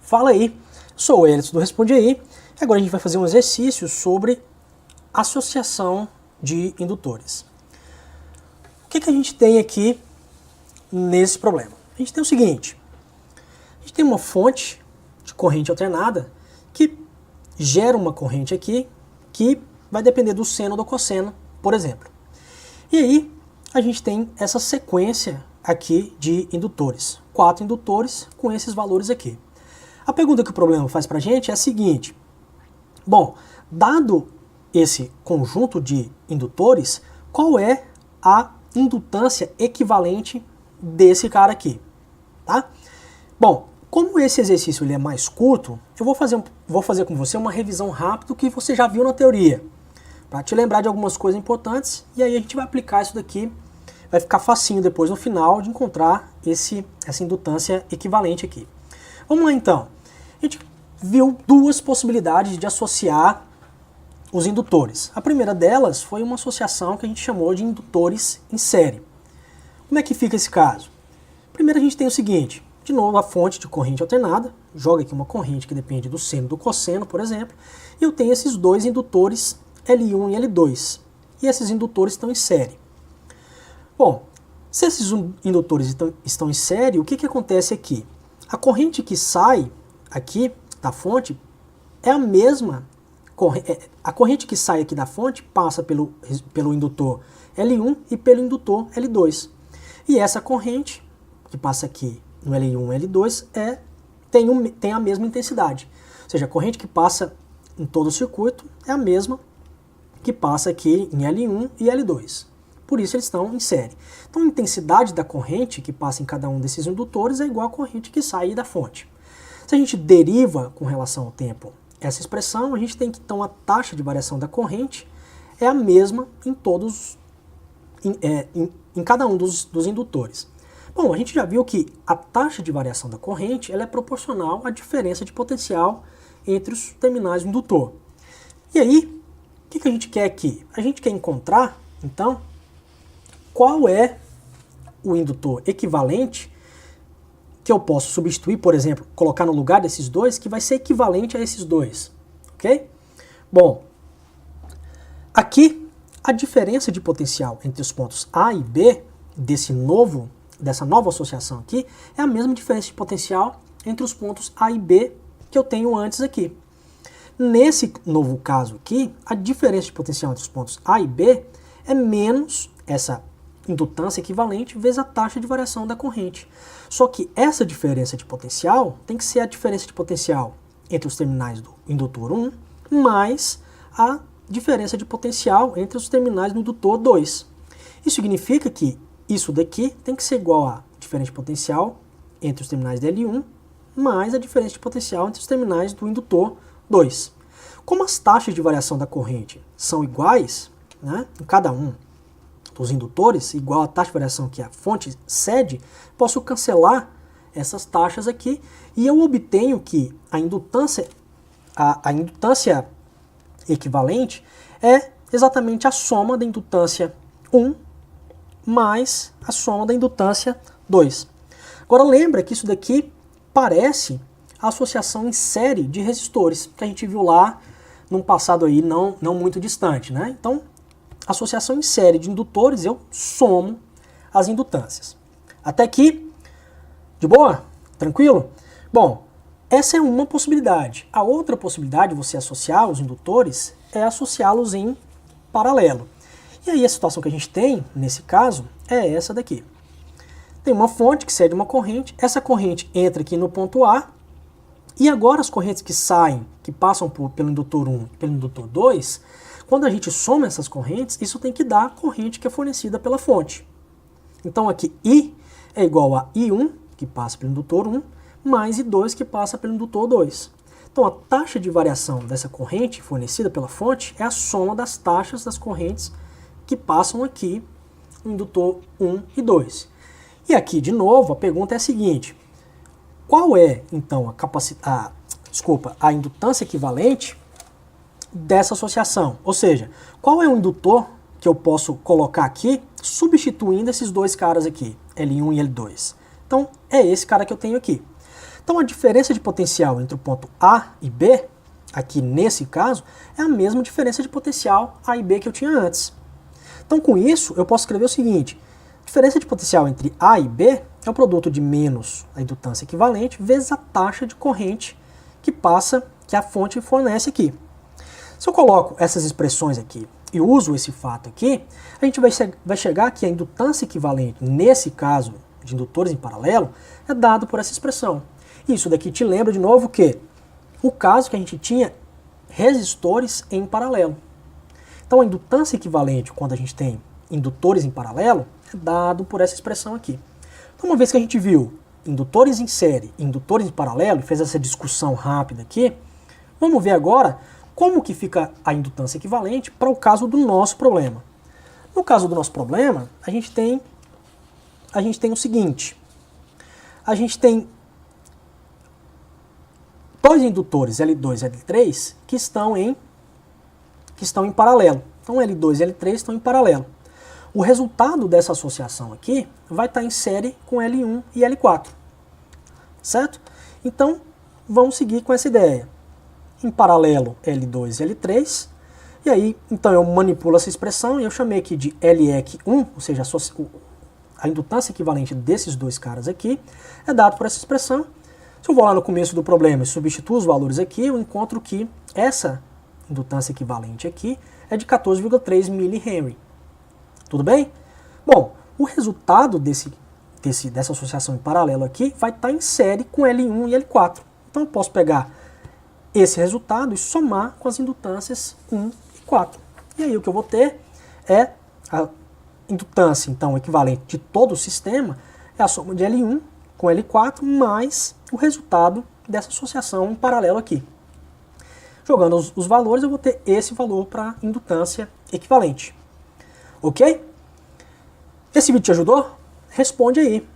Fala aí, sou o Elton do Responde Aí. Agora a gente vai fazer um exercício sobre associação de indutores. O que a gente tem aqui nesse problema? A gente tem o seguinte, a gente tem uma fonte de corrente alternada que gera uma corrente aqui que vai depender do seno ou do cosseno, por exemplo. E aí a gente tem essa sequência aqui de indutores, 4 indutores com esses valores aqui. A pergunta que o problema faz para a gente é a seguinte, bom, dado esse conjunto de indutores, qual é a indutância equivalente desse cara aqui, tá? Bom, como esse exercício ele é mais curto, eu vou fazer com você uma revisão rápida que você já viu na teoria, para te lembrar de algumas coisas importantes, e aí a gente vai aplicar isso daqui, vai ficar facinho depois no final de encontrar essa indutância equivalente aqui. Vamos lá então. A gente viu duas possibilidades de associar os indutores. A primeira delas foi uma associação que a gente chamou de indutores em série. Como é que fica esse caso? Primeiro a gente tem o seguinte, de novo a fonte de corrente alternada, joga aqui uma corrente que depende do seno e do cosseno, por exemplo, e eu tenho esses dois indutores L1 e L2, e esses indutores estão em série. Bom, se esses indutores estão em série, o que acontece aqui? A corrente que sai aqui da fonte é a mesma, a corrente que sai aqui da fonte passa pelo indutor L1 e pelo indutor L2. E essa corrente que passa aqui no L1 e L2 tem a mesma intensidade. Ou seja, a corrente que passa em todo o circuito é a mesma que passa aqui em L1 e L2. Por isso eles estão em série. Então a intensidade da corrente que passa em cada um desses indutores é igual à corrente que sai da fonte. Se a gente deriva com relação ao tempo essa expressão, a gente tem que então a taxa de variação da corrente é a mesma em todos, em cada um dos indutores. Bom, a gente já viu que a taxa de variação da corrente ela é proporcional à diferença de potencial entre os terminais do indutor. E aí, o que a gente quer aqui? A gente quer encontrar, então, qual é o indutor equivalente que eu posso substituir, por exemplo, colocar no lugar desses dois, que vai ser equivalente a esses dois, ok? Bom, aqui a diferença de potencial entre os pontos A e B dessa nova associação aqui é a mesma diferença de potencial entre os pontos A e B que eu tenho antes aqui. Nesse novo caso aqui, a diferença de potencial entre os pontos A e B é menos essa indutância equivalente vezes a taxa de variação da corrente. Só que essa diferença de potencial tem que ser a diferença de potencial entre os terminais do indutor 1 mais a diferença de potencial entre os terminais do indutor 2. Isso significa que isso daqui tem que ser igual a diferença de potencial entre os terminais da L1 mais a diferença de potencial entre os terminais do indutor 2. Como as taxas de variação da corrente são iguais, né, em cada um dos indutores, igual a taxa de variação que a fonte cede, posso cancelar essas taxas aqui e eu obtenho que a indutância equivalente é exatamente a soma da indutância 1 mais a soma da indutância 2. Agora lembra que isso daqui parece a associação em série de resistores, que a gente viu lá num passado aí não muito distante, né? Então, associação em série de indutores, eu somo as indutâncias. Até aqui, de boa? Tranquilo? Bom, essa é uma possibilidade. A outra possibilidade de você associar os indutores é associá-los em paralelo. E aí a situação que a gente tem, nesse caso, é essa daqui. Tem uma fonte que cede uma corrente, essa corrente entra aqui no ponto A, e agora as correntes que saem, que passam pelo indutor 1 e pelo indutor 2, quando a gente soma essas correntes, isso tem que dar a corrente que é fornecida pela fonte. Então aqui I é igual a I1, que passa pelo indutor 1, mais I2, que passa pelo indutor 2. Então a taxa de variação dessa corrente fornecida pela fonte é a soma das taxas das correntes que passam aqui no indutor 1 e 2. E aqui, de novo, a pergunta é a seguinte, qual é, então, a indutância equivalente dessa associação? Ou seja, qual é o indutor que eu posso colocar aqui substituindo esses dois caras aqui, L1 e L2? Então, é esse cara que eu tenho aqui. Então a diferença de potencial entre o ponto A e B, aqui nesse caso, é a mesma diferença de potencial A e B que eu tinha antes. Então com isso eu posso escrever o seguinte: a diferença de potencial entre A e B é o produto de menos a indutância equivalente vezes a taxa de corrente que passa, que a fonte fornece aqui. Se eu coloco essas expressões aqui e uso esse fato aqui, a gente vai chegar que a indutância equivalente, nesse caso de indutores em paralelo, é dado por essa expressão. Isso daqui te lembra de novo que o caso que a gente tinha resistores em paralelo. Então a indutância equivalente, quando a gente tem indutores em paralelo, é dado por essa expressão aqui. Então uma vez que a gente viu indutores em série e indutores em paralelo, e fez essa discussão rápida aqui, vamos ver agora como que fica a indutância equivalente para o caso do nosso problema. No caso do nosso problema, a gente tem o seguinte: a gente tem dois indutores, L2 e L3, que estão em paralelo. Então L2 e L3 estão em paralelo. O resultado dessa associação aqui vai estar em série com L1 e L4. Certo? Então, vamos seguir com essa ideia. Em paralelo, L2 e L3. E aí, então eu manipulo essa expressão e eu chamei aqui de LEC1, ou seja, a indutância equivalente desses dois caras aqui, é dado por essa expressão. Se eu vou lá no começo do problema e substituo os valores aqui, eu encontro que essa indutância equivalente aqui é de 14,3 mH. Tudo bem? Bom, o resultado dessa associação em paralelo aqui vai estar em série com L1 e L4. Então eu posso pegar esse resultado e somar com as indutâncias 1 e 4. E aí o que eu vou ter é a indutância, então, equivalente de todo o sistema, é a soma de L1 com L4 mais o resultado dessa associação em paralelo aqui. Jogando os valores, eu vou ter esse valor para indutância equivalente. Ok? Esse vídeo te ajudou? Responde aí.